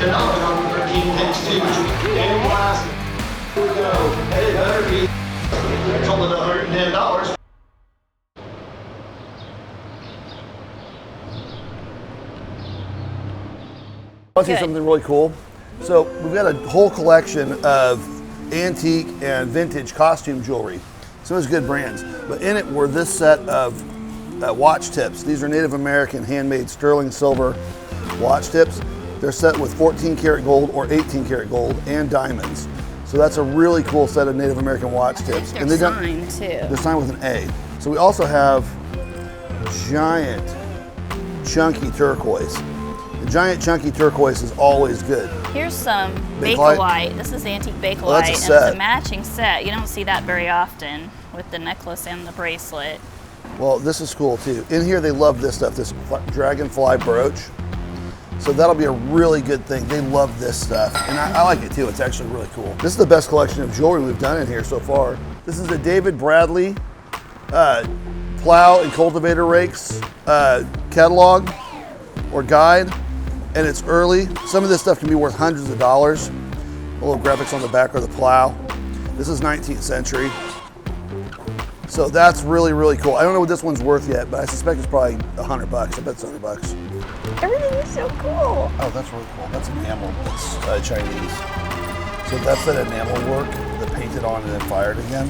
$10 on the 13 takes 2, which we can blast. Here we go. Hey, better be. It's only $110. I'll see something really cool. So we've got a whole collection of antique and vintage costume jewelry. Some of those good brands. But in it were this set of watch tips. These are Native American handmade sterling silver watch tips. They're set with 14 karat gold or 18 karat gold and diamonds. So that's a really cool set of Native American watch tips. They're signed too. They're signed with an A. So we also have giant chunky turquoise. The giant chunky turquoise is always good. Here's some bakelite. This is antique bakelite, Well, and it's a matching set. You don't see that very often with the necklace and the bracelet. Well, this is cool too. In here, they love this stuff, this dragonfly brooch. So that'll be a really good thing. They love this stuff, and I like it too. It's actually really cool. This is the best collection of jewelry we've done in here so far. This is a David Bradley plow and cultivator rakes catalog or guide, and it's early. Some of this stuff can be worth hundreds of dollars. A little graphics on the back of the plow. This is 19th century. So that's really, really cool. I don't know what this one's worth yet, but I suspect it's probably $100. I bet it's $100. Everything is so cool. Oh, that's really cool. That's enamel. That's Chinese. So that's that enamel work that painted on and then fired again.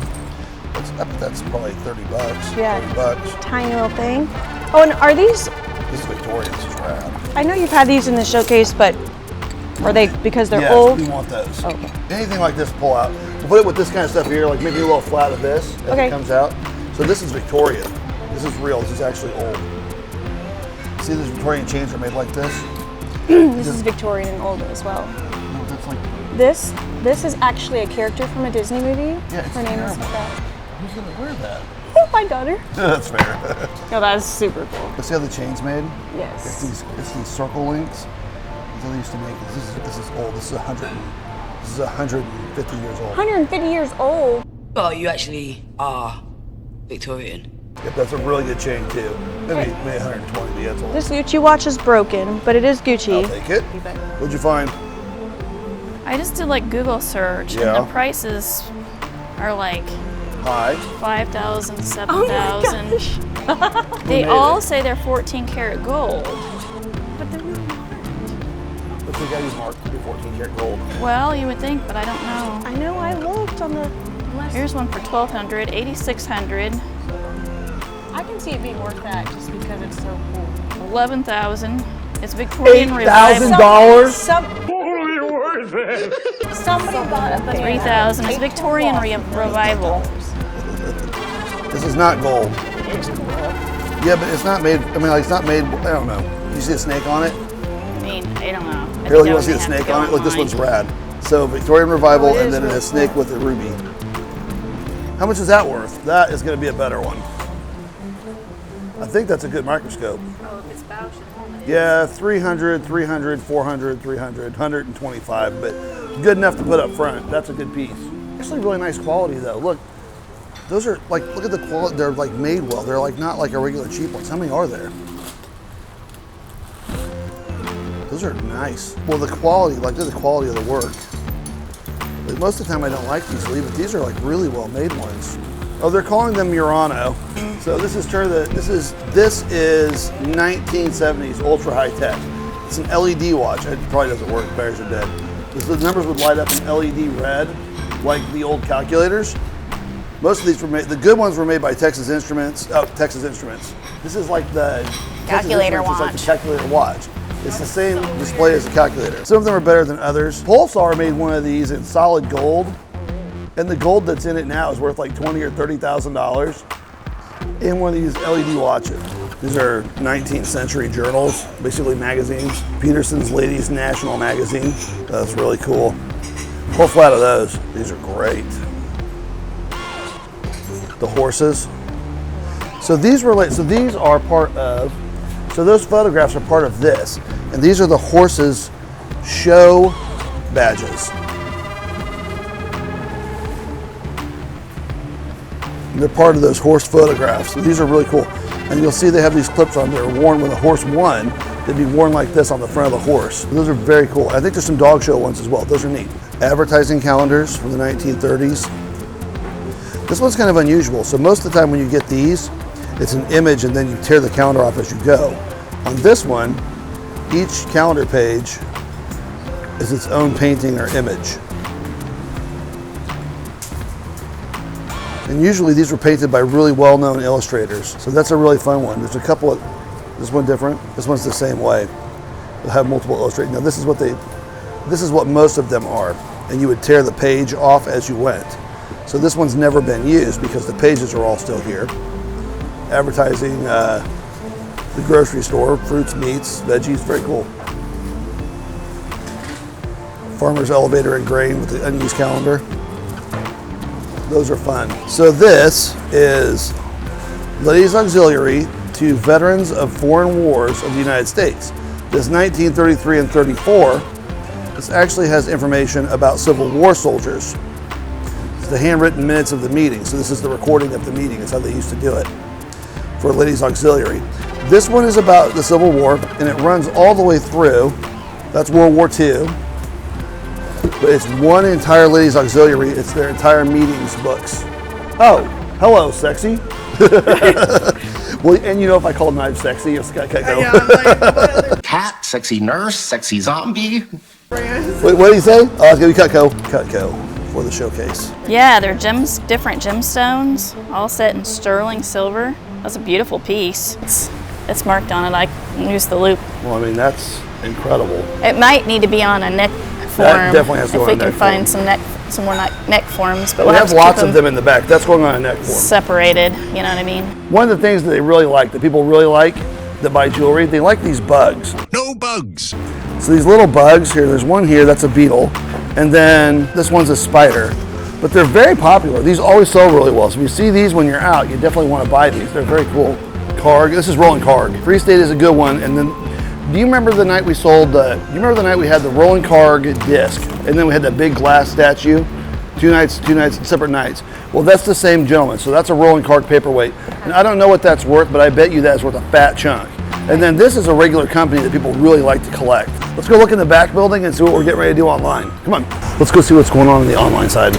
That's probably $30. Yeah. $30. Tiny little thing. Oh, and are these? This is Victorian. This is rad. I know you've had these in the showcase, but are they because they're yes, old? we want those. Okay. Anything like this, pull out. We'll put it with this kind of stuff here, like maybe a little flat of this as it comes out. So this is Victorian. This is real. This is actually old. See, these Victorian chains are made like this. This is Victorian and old as well. No, that's like This is actually a character from a Disney movie. Yeah, it's Her name is terrible. that. Who's gonna wear that? My daughter. That's fair. No, that is super cool. See how the chain's made? Yes. It's these circle links. That's how they used to make it. This is old. This is 150 years old. 150 years old. Oh, you actually are Victorian. Yep, that's a really good chain too. Maybe 120, but yeah, it's old. This Gucci watch is broken, but it is Gucci. I'll take it. What'd you find? I just did like Google search, Yeah. and the prices are like High. 5,000, Oh 7,000. They all say they're 14 karat gold, but they're not marked. But they got these marked to be 14 karat gold. Well, you would think, but I don't know. I know, I looked on the list. Here's one for 1,200, 8,600, I can see it being worth that just because it's so cool. 11,000. It's Victorian Revival. $8,000? Totally worth it. Somebody bought a banana. 3,000. It's Victorian Revival. This is not gold. It's cool. Yeah, but it's not made. I mean, like, it's not made. I don't know. You see a snake on it? I mean, I don't know. Here, you want to see the snake on it? Look, this one's rad. So Victorian Revival, and then it has snake with a ruby. How much is that worth? That is going to be a better one. I think that's a good microscope. Oh, if it's Bausch, Yeah, 300, 300, 400, 300, 125, but good enough to put up front. That's a good piece. Actually, really nice quality though. Look, those are like, look at the quality. They're like made well. They're like not like a regular cheap ones. How many are there? Those are nice. Well, the quality, like look at the quality of the work. But most of the time I don't like these, but these are like really well made ones. Oh, they're calling them Murano. So this is 1970s ultra high tech. It's an LED watch. It probably doesn't work. Batteries are dead. The numbers would light up in LED red, like the old calculators. Most of these were made. The good ones were made by Texas Instruments. Oh, Texas Instruments. This is like the Calculator watch. It's like the calculator watch. It's the same display as the calculator. Some of them are better than others. Pulsar made one of these in solid gold. And the gold that's in it now is worth like $20,000 or $30,000 in one of these LED watches. These are 19th century journals, basically magazines. Peterson's Ladies National Magazine. That's really cool. Whole flat of those. These are great. The horses. So these are part of, so those photographs are part of this. And these are the horses' show badges. They're part of those horse photographs. So these are really cool. And you'll see they have these clips on there worn when the horse won. They'd be worn like this on the front of the horse. Those are very cool. I think there's some dog show ones as well. Those are neat. Advertising calendars from the 1930s. This one's kind of unusual. So most of the time when you get these, it's an image and then you tear the calendar off as you go. On this one, each calendar page is its own painting or image. And usually these were painted by really well-known illustrators. So that's a really fun one. There's a couple of, this one different, this one's the same way. They'll have multiple illustrators. Now this is what most of them are. And you would tear the page off as you went. So this one's never been used because the pages are all still here. Advertising the grocery store, fruits, meats, veggies, very cool. Farmer's elevator and grain with the unused calendar. Those are fun. So this is Ladies Auxiliary to Veterans of Foreign Wars of the United States. This 1933 and 34, this actually has information about Civil War soldiers. It's the handwritten minutes of the meeting. So this is the recording of the meeting. It's how they used to do it for Ladies Auxiliary. This one is about the Civil War and it runs all the way through. That's World War II. But it's one entire Ladies Auxiliary. It's their entire meetings books. Oh, hello, sexy. Well, and you know if I call knives sexy, it's got to go. Yeah, I'm like, what other Cat, sexy nurse, sexy zombie. brands? Wait, what did he say? Oh, it's going to be Cutco for the showcase. Yeah, they're different gemstones, all set in sterling silver. That's a beautiful piece. It's marked on it. I use the loop. Well, I mean, that's incredible. It might need to be on a neck form. That definitely has to go if on we a can neck find form. some more neck forms, but We we'll have to lots keep of them in the back. That's going on a neck form. separated. You know what I mean? One of the things that they really like, that people really like, that buy jewelry, they like these bugs. No bugs. So these little bugs here, there's one here, that's a beetle, and then this one's a spider. But they're very popular. These always sell really well. So if you see these when you're out, you definitely want to buy these. They're very cool. Carg, this is rolling Carg. Free State is a good one. And then, do you remember the night we sold, do you remember the night we had the rolling Carg disc, and then we had that big glass statue? Two nights, separate nights. Well, that's the same gentleman. So that's a rolling Carg paperweight. And I don't know what that's worth, but I bet you that's worth a fat chunk. And then this is a regular company that people really like to collect. Let's go look in the back building and see what we're getting ready to do online. Come on, let's go see what's going on the online side.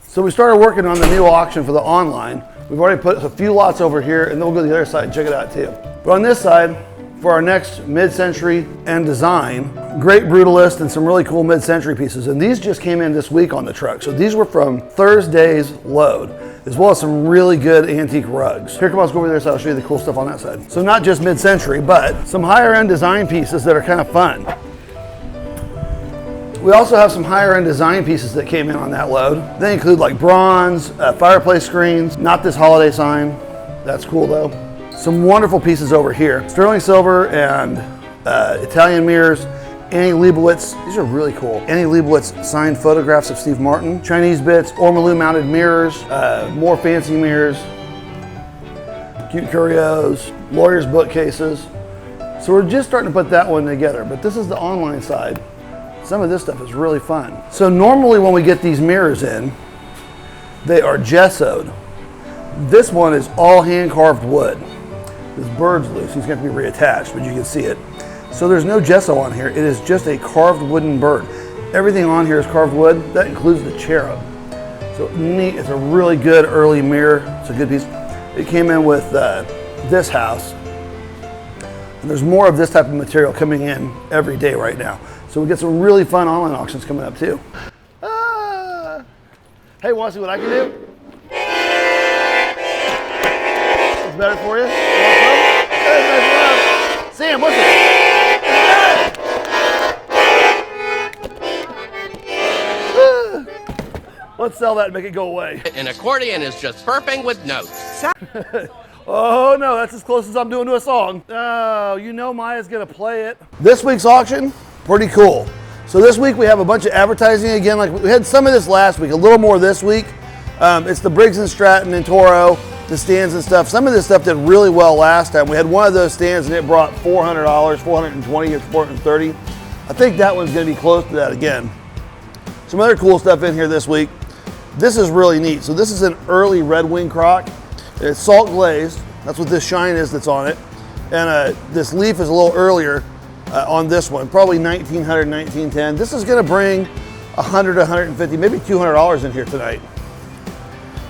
So we started working on the new auction for the online. We've already put a few lots over here, and then we'll go to the other side and check it out too. But on this side, for our next mid-century and design, great brutalist and some really cool mid-century pieces. And these just came in this week on the truck. So these were from Thursday's load, as well as some really good antique rugs. Here, come on, let's go over there so I'll show you the cool stuff on that side. So not just mid-century, but some higher end design pieces that are kind of fun. We also have some higher end design pieces that came in on that load. They include like bronze, fireplace screens, not this holiday sign. That's cool though. Some wonderful pieces over here. Sterling silver and Italian mirrors. Annie Leibovitz, these are really cool. Annie Leibovitz signed photographs of Steve Martin. Chinese bits, ormolu mounted mirrors, more fancy mirrors, cute curios, lawyers' bookcases. So we're just starting to put that one together, but this is the online side. Some of this stuff is really fun. So normally when we get these mirrors in, they are gessoed. This one is all hand carved wood. This bird's loose, he's going to be reattached, but you can see it. So there's no gesso on here. It is just a carved wooden bird. Everything on here is carved wood. That includes the cherub. So neat, it's a really good early mirror. It's a good piece. It came in with this house. And there's more of this type of material coming in every day right now. So we get some really fun online auctions coming up too. Hey, want to see what I can do? It's better for you? Nice. Sam, what's it? Let's sell that and make it go away. An accordion is just burping with notes. Oh no, that's as close as I'm doing to a song. Oh, you know Maya's gonna play it. This week's auction, pretty cool. So this week we have a bunch of advertising again, like we had some of this last week, a little more this week. It's the Briggs & Stratton and Toro, the stands and stuff. Some of this stuff did really well last time. We had one of those stands and it brought $400, $420 or $430. I think that one's gonna be close to that again. Some other cool stuff in here this week. This is really neat. So this is an early red wing crock. It's salt glazed. That's what this shine is that's on it. And this leaf is a little earlier on this one, probably 1900, 1910. This is gonna bring 100, 150, maybe $200 in here tonight.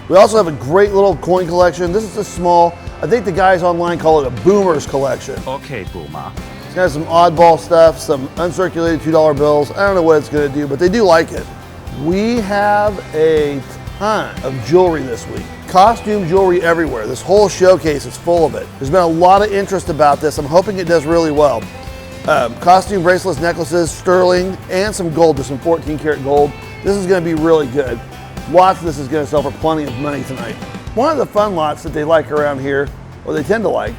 We also have a great little coin collection. This is a small, I think the guys online call it a boomer's collection. Okay, boomer. It's got some oddball stuff, some uncirculated $2 bills. I don't know what it's gonna do, but they do like it. We have a ton of jewelry this week. Costume jewelry everywhere. This whole showcase is full of it. There's been a lot of interest about this. I'm hoping it does really well. Costume bracelets, necklaces, sterling, and some gold. There's some 14 karat gold. This is gonna be really good. Lots of this is gonna sell for plenty of money tonight. One of the fun lots that they like around here, or they tend to like,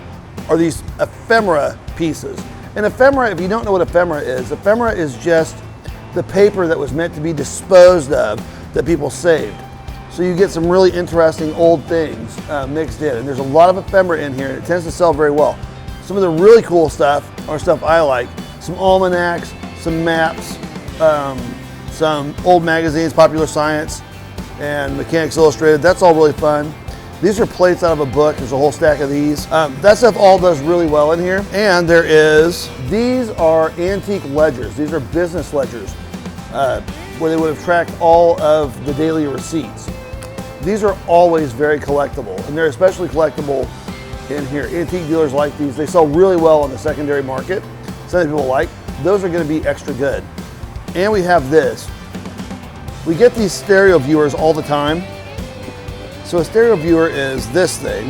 are these ephemera pieces. And ephemera, if you don't know what ephemera is just the paper that was meant to be disposed of that people saved. So you get some really interesting old things mixed in. And there's a lot of ephemera in here, and it tends to sell very well. Some of the really cool stuff are stuff I like. Some almanacs, some maps, some old magazines, Popular Science and Mechanics Illustrated. That's all really fun. These are plates out of a book. There's a whole stack of these. That stuff all does really well in here. And these are antique ledgers. These are business ledgers where they would have tracked all of the daily receipts. These are always very collectible, and they're especially collectible in here. Antique dealers like these. They sell really well on the secondary market. Some people like. Those are going to be extra good. And we have this. We get these stereo viewers all the time. So a stereo viewer is this thing,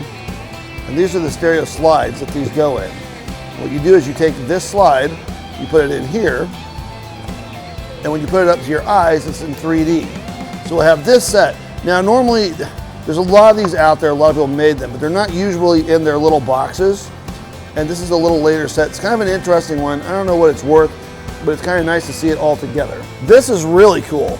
and these are the stereo slides that these go in. What you do is you take this slide, you put it in here, and when you put it up to your eyes, it's in 3D. So we'll have this set. Now normally, there's a lot of these out there, a lot of people made them, but they're not usually in their little boxes. And this is a little later set. It's kind of an interesting one. I don't know what it's worth, but it's kind of nice to see it all together. This is really cool.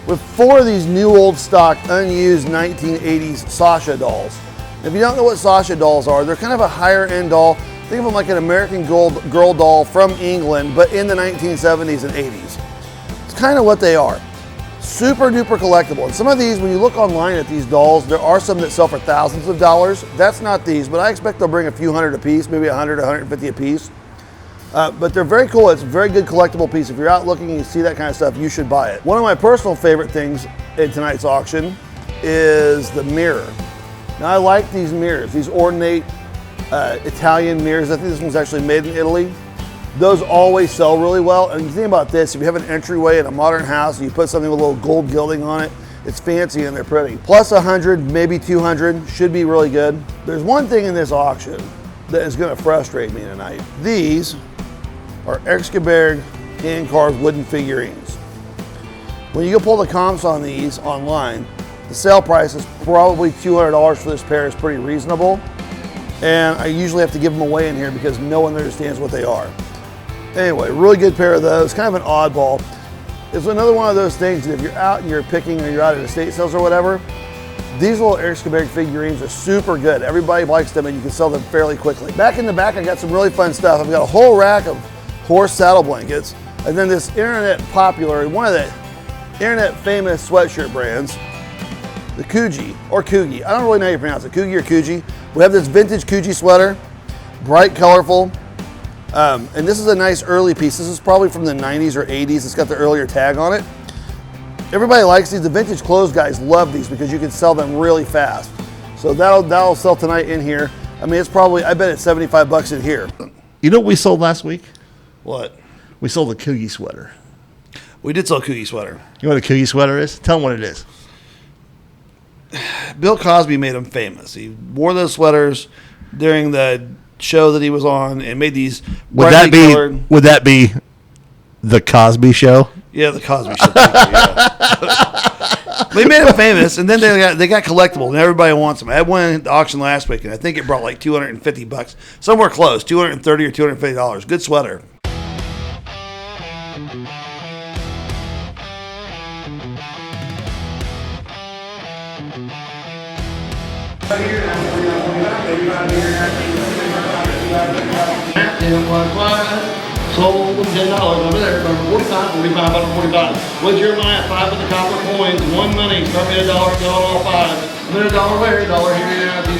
With 4 of these new old stock, unused 1980s Sasha dolls. If you don't know what Sasha dolls are, they're kind of a higher end doll. Think of them like an American Girl doll from England, but in the 1970s and 80s. It's kind of what they are. Super duper collectible. And some of these, when you look online at these dolls, there are some that sell for thousands of dollars. That's not these, but I expect they'll bring a few hundred a piece, maybe 100, 150 a piece. But they're very cool. It's a very good collectible piece. If you're out looking and you see that kind of stuff, you should buy it. One of my personal favorite things in tonight's auction is the mirror. Now I like these mirrors, these ornate Italian mirrors. I think this one's actually made in Italy. Those always sell really well. And you think about this, if you have an entryway in a modern house and you put something with a little gold gilding on it, it's fancy and they're pretty. Plus 100, maybe 200, should be really good. There's one thing in this auction that is gonna frustrate me tonight. These are Erskberg hand-carved wooden figurines. When you go pull the comps on these online, the sale price is probably $200 for this pair is pretty reasonable. And I usually have to give them away in here because no one understands what they are. Anyway, really good pair of those, kind of an oddball. It's another one of those things that if you're out and you're picking or you're out at estate sales or whatever, these little Erskberg figurines are super good. Everybody likes them and you can sell them fairly quickly. Back in the back, I got some really fun stuff. I've got a whole rack of horse saddle blankets, and then this internet popular, one of the internet famous sweatshirt brands, the Kuji, or Kugi. I don't really know how you pronounce it, Kugi or Kuji. We have this vintage Kuji sweater, bright, colorful. And this is a nice early piece. This is probably from the 90s or 80s. It's got the earlier tag on it. Everybody likes these. The vintage clothes guys love these because you can sell them really fast. So that'll sell tonight in here. I mean, it's probably, I bet it's 75 bucks in here. You know what we sold last week? What? We sold a Kugi sweater. We did sell a Kugi sweater. You know what a Kugi sweater is? Tell them what it is. Bill Cosby made him famous. He wore those sweaters during the show that he was on and made these brightly colored. Would that be the Cosby Show? Yeah, the Cosby Show. Yeah. They made him famous, and then they got collectible, and everybody wants them. I had one at the auction last week, and I think it brought like 250 bucks, somewhere close, $230 or $250. Good sweater. It was Sold $10 over there, number 45, 45, number 45. What's your math? 5 with the copper coins, 1 money, start me $1, go all 5. And then $1 there, $1 here now, 2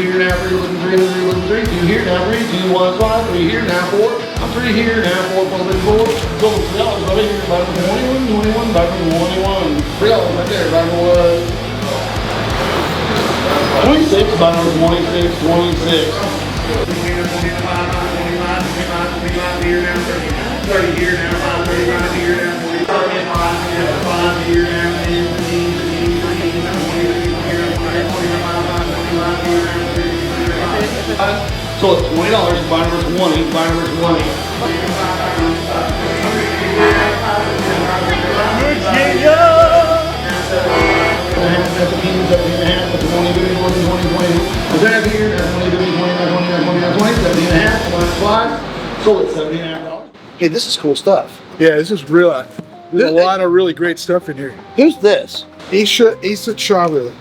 here now, 3 looking 3, 3 looking 3, 2 here now, 3, 2, 1, 5, 3 here now, 4. I'm 3 here now, 4, 4, 4. Sold $3 over here, bottom 21, 21, bottom 21. $3 right there, bottom was 26, bottom 26, 26. 30 here now, 5, 35 here now, 5 here now, 10, 15, 15, 20, so it's $20, buy number 20, buy number 20. That's a piece, that's a half, that's a 20, 20, 20, 20. Is that here? That's 20, 20, 20, 20, 20, 17 and a half, slide. Sold it $17.5. Hey, this is cool stuff. Yeah, this is real. There's a lot of really great stuff in here. Who's this? Asa Chavez.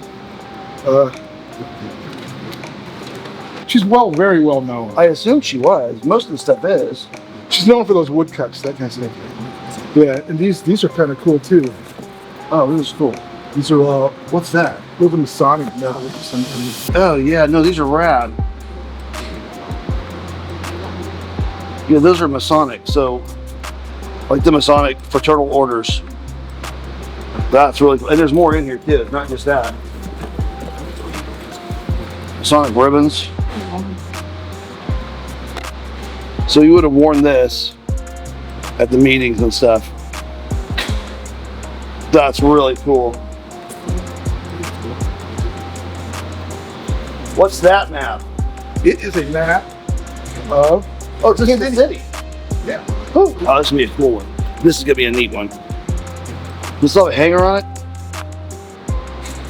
She's very well known. I assume she was. Most of the stuff is. She's known for those woodcuts, that kind of stuff. Yeah, and these are kind of cool too. Oh, this is cool. These are What's that? little Masonic metal or something. Oh yeah, no, these are rad. Yeah, those are Masonic, so like the Masonic fraternal orders. That's really cool. And there's more in here too, not just that. Masonic ribbons. So you would have worn this at the meetings and stuff. That's really cool. What's that map? It is a map of. Oh, it's Kansas City. Yeah. Oh, this is gonna be a cool one. This is gonna be a neat one. This have a hanger on it.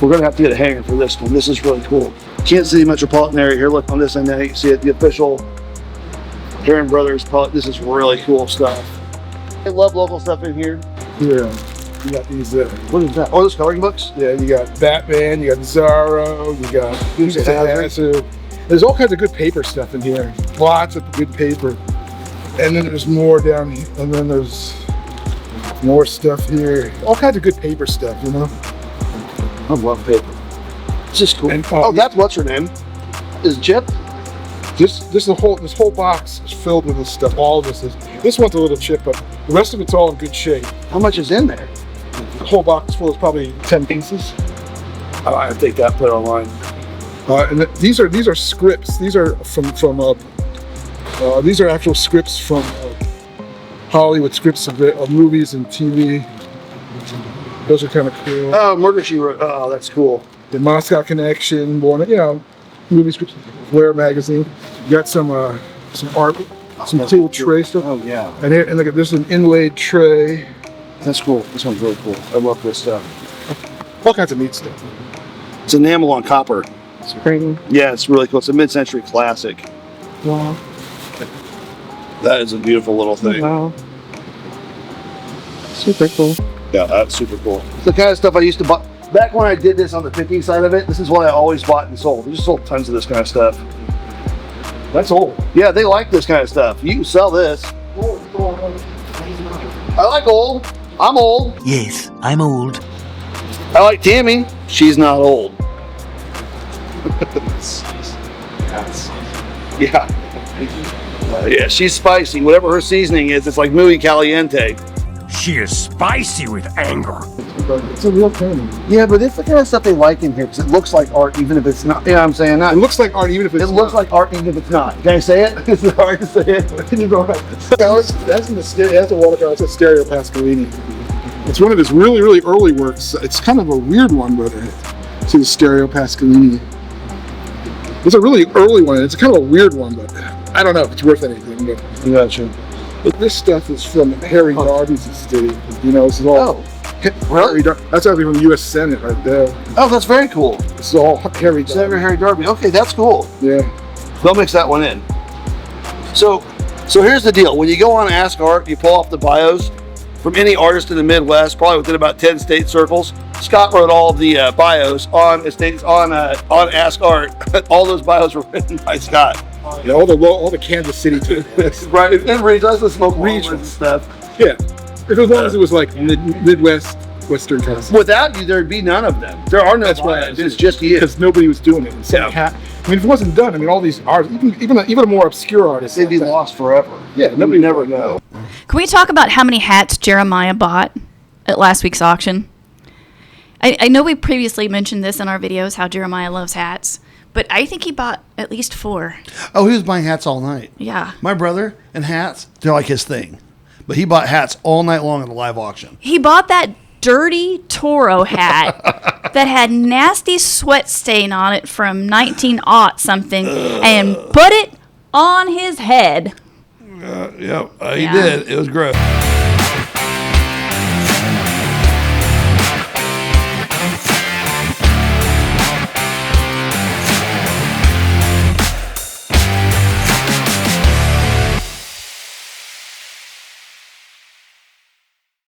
We're gonna have to get a hanger for this one. This is really cool. Kansas City metropolitan area here. Look on this end now. You can see it. The official Heron Brothers. This is really cool stuff. I love local stuff in here. Yeah. You got these. What is that? Oh, those coloring books. Yeah, you got Batman. You got Zorro. You got. There's all kinds of good paper stuff in here. Lots of good paper. And then there's more down here. And then there's more stuff here. All kinds of good paper stuff, you know? I love paper. It's just cool. And, that's what's her name? Is Chip? This whole box is filled with this stuff. All of this is. This one's a little chipped, but the rest of it's all in good shape. How much is in there? The whole box full is probably 10 pieces. Oh, I think that put it online. And these are scripts. These are these are actual scripts from Hollywood scripts of movies and TV. Those are kind of cool. Oh, Murder She Wrote. Oh, that's cool. The Moscow Connection, movie scripts, Flair magazine. You got some art, some cool tray stuff. Oh yeah. And here, and look, there's an inlaid tray. That's cool. This one's really cool. I love this stuff. All kinds of neat stuff. It's enamel on copper. It's pretty. Yeah, it's really cool. It's a mid-century classic. Wow. That is a beautiful little thing. Wow. Super cool. Yeah, that's super cool. It's the kind of stuff I used to buy. Back when I did this on the picking side of it, this is what I always bought and sold. We just sold tons of this kind of stuff. That's old. Yeah, they like this kind of stuff. You can sell this. I like old. I'm old. Yes, I'm old. I like Tammy. She's not old. Yeah. Yeah, she's spicy. Whatever her seasoning is, it's like muy caliente. She is spicy with anger. It's a real thing. Yeah, but it's the kind of stuff they like in here because it looks like art even if it's not. You know what I'm saying? It looks like art even if it's It looks like art even if it's not. Can I say it? Is it hard to say it? Can you go back? That's in the watercolor. It's a Stereo Pasqualini. It's one of his really, really early works. It's kind of a weird one, but it's the Stereo Pasqualini. It's a really early one. It's kind of a weird one, but I don't know if it's worth anything. But Gotcha. this stuff is from Harry Darby's estate. This is all. Really? That's actually from the U.S. Senate right there. Oh, that's very cool. This is all Harry Darby. Senator Harry Darby. Okay, that's cool. Yeah. They'll mix that one in. So here's the deal. When you go on Ask Art, you pull off the bios from any artist in the Midwest, probably within about 10 state circles. Scott wrote all of the bios on Ask Art. All those bios were written by Scott. Yeah, all the Kansas City too. Right, and regional, that's the smoke Regional. and stuff. Yeah, as long as it was like Midwest, Western kind of stuff. Without you, there'd be none of them. There are no That's right. vibes. It's just you. Because nobody was doing it. So I mean, if it wasn't done, I mean, all these artists, even a more obscure artist, They'd be lost forever. Yeah, Nobody never know. Can we talk about how many hats Jeremiah bought at last week's auction? I know we previously mentioned this in our videos, how Jeremiah loves hats, but I think he bought at least 4. Oh, he was buying hats all night. Yeah. My brother and hats, they're like his thing. But he bought hats all night long at the live auction. He bought that dirty Toro hat that had nasty sweat stain on it from 19-aught something and put it on his head. He did. It was gross.